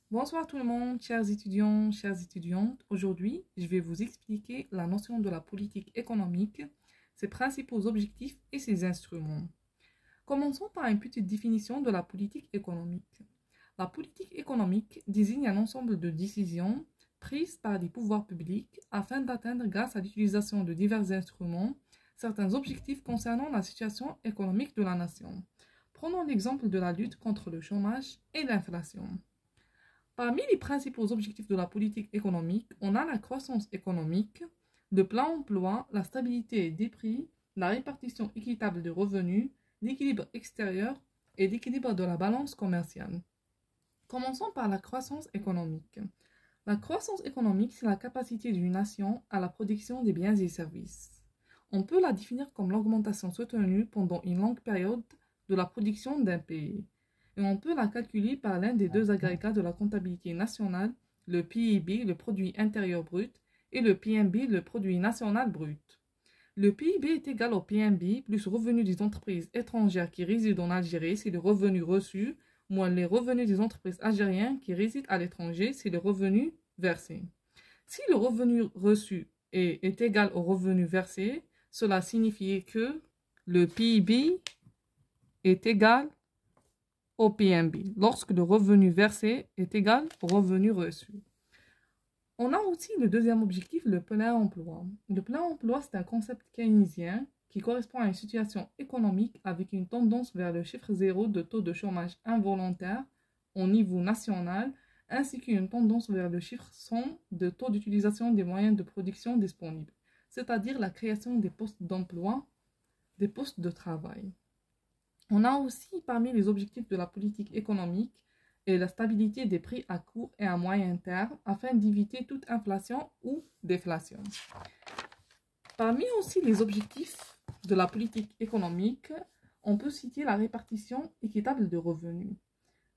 Bonsoir tout le monde, chers étudiants, chères étudiantes. Aujourd'hui, je vais vous expliquer la notion de la politique économique, ses principaux objectifs et ses instruments. Commençons par une petite définition de la politique économique. La politique économique désigne un ensemble de décisions prises par les pouvoirs publics afin d'atteindre, grâce à l'utilisation de divers instruments, certains objectifs concernant la situation économique de la nation. Prenons l'exemple de la lutte contre le chômage et l'inflation. Parmi les principaux objectifs de la politique économique, on a la croissance économique, le plein emploi, la stabilité des prix, la répartition équitable des revenus, l'équilibre extérieur et l'équilibre de la balance commerciale. Commençons par la croissance économique. La croissance économique, c'est la capacité d'une nation à la production des biens et services. On peut la définir comme l'augmentation soutenue pendant une longue période de la production d'un pays. Et on peut la calculer par l'un des deux agrégats de la comptabilité nationale, le PIB, le produit intérieur brut, et le PNB, le produit national brut. Le PIB est égal au PNB plus revenu des entreprises étrangères qui résident en Algérie, c'est le revenu reçu, moins les revenus des entreprises algériennes qui résident à l'étranger, c'est le revenu versé. Si le revenu reçu est égal au revenu versé, cela signifie que le PIB est égal au PNB, lorsque le revenu versé est égal au revenu reçu. On a aussi le deuxième objectif, le plein emploi. Le plein emploi, c'est un concept keynésien qui correspond à une situation économique avec une tendance vers le chiffre zéro de taux de chômage involontaire au niveau national, ainsi qu'une tendance vers le chiffre 100 de taux d'utilisation des moyens de production disponibles, c'est-à-dire la création des postes d'emploi, des postes de travail. On a aussi parmi les objectifs de la politique économique et la stabilité des prix à court et à moyen terme afin d'éviter toute inflation ou déflation. Parmi aussi les objectifs de la politique économique, on peut citer la répartition équitable de revenus.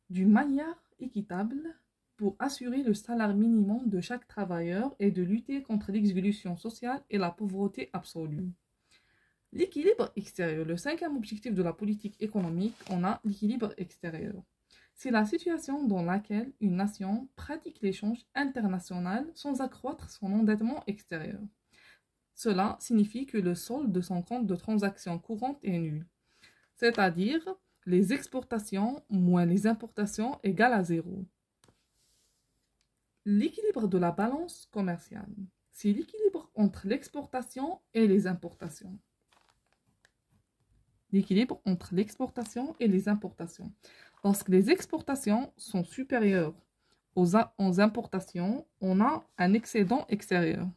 D'une manière équitable pour assurer le salaire minimum de chaque travailleur et de lutter contre l'exclusion sociale et la pauvreté absolue. L'équilibre extérieur. Le cinquième objectif de la politique économique, on a l'équilibre extérieur. C'est la situation dans laquelle une nation pratique l'échange international sans accroître son endettement extérieur. Cela signifie que le solde de son compte de transactions courantes est nul, c'est-à-dire les exportations moins les importations égale à zéro. L'équilibre de la balance commerciale. C'est l'équilibre entre l'exportation et les importations. L'équilibre entre l'exportation et les importations. Lorsque les exportations sont supérieures aux importations, on a un excédent extérieur.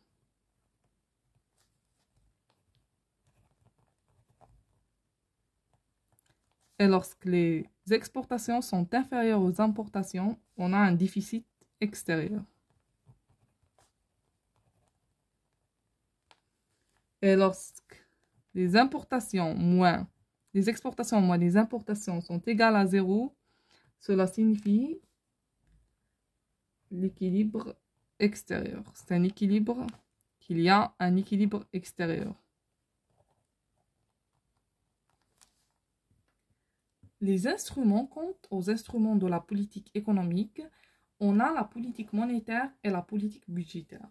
Et lorsque les exportations sont inférieures aux importations, on a un déficit extérieur. Et lorsque les exportations moins les importations sont égales à zéro, cela signifie l'équilibre extérieur. C'est un équilibre, qu'il y a un équilibre extérieur. Les instruments, quant aux instruments de la politique économique, on a la politique monétaire et la politique budgétaire.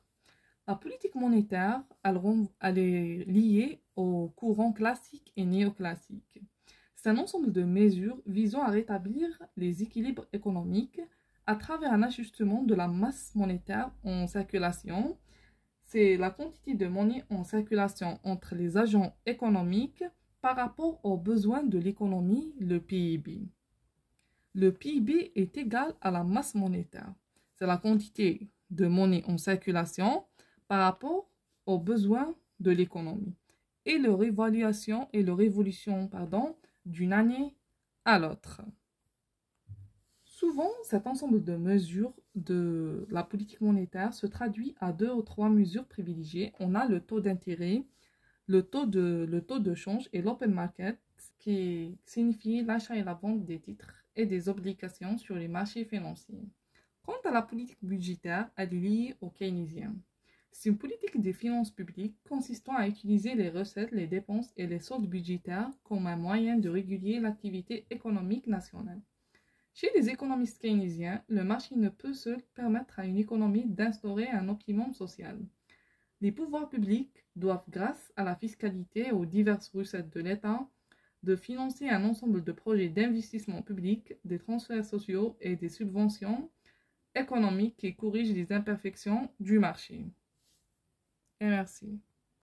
La politique monétaire, elle est liée aux courants classiques et néoclassiques. C'est un ensemble de mesures visant à rétablir les équilibres économiques à travers un ajustement de la masse monétaire en circulation. C'est la quantité de monnaie en circulation entre les agents économiques par rapport aux besoins de l'économie, le PIB. Le PIB est égal à la masse monétaire. C'est la quantité de monnaie en circulation par rapport aux besoins de l'économie et leur réévolution d'une année à l'autre. Souvent, cet ensemble de mesures de la politique monétaire se traduit à 2 ou 3 mesures privilégiées. On a le taux d'intérêt, le taux de change et l'open market, qui signifie l'achat et la vente des titres et des obligations sur les marchés financiers. Quant à la politique budgétaire, elle est liée au keynésien. C'est une politique des finances publiques consistant à utiliser les recettes, les dépenses et les soldes budgétaires comme un moyen de réguler l'activité économique nationale. Chez les économistes keynésiens, le marché ne peut seul permettre à une économie d'instaurer un optimum social. Les pouvoirs publics doivent, grâce à la fiscalité et aux diverses recettes de l'État, de financer un ensemble de projets d'investissement public, des transferts sociaux et des subventions économiques qui corrigent les imperfections du marché. Et merci.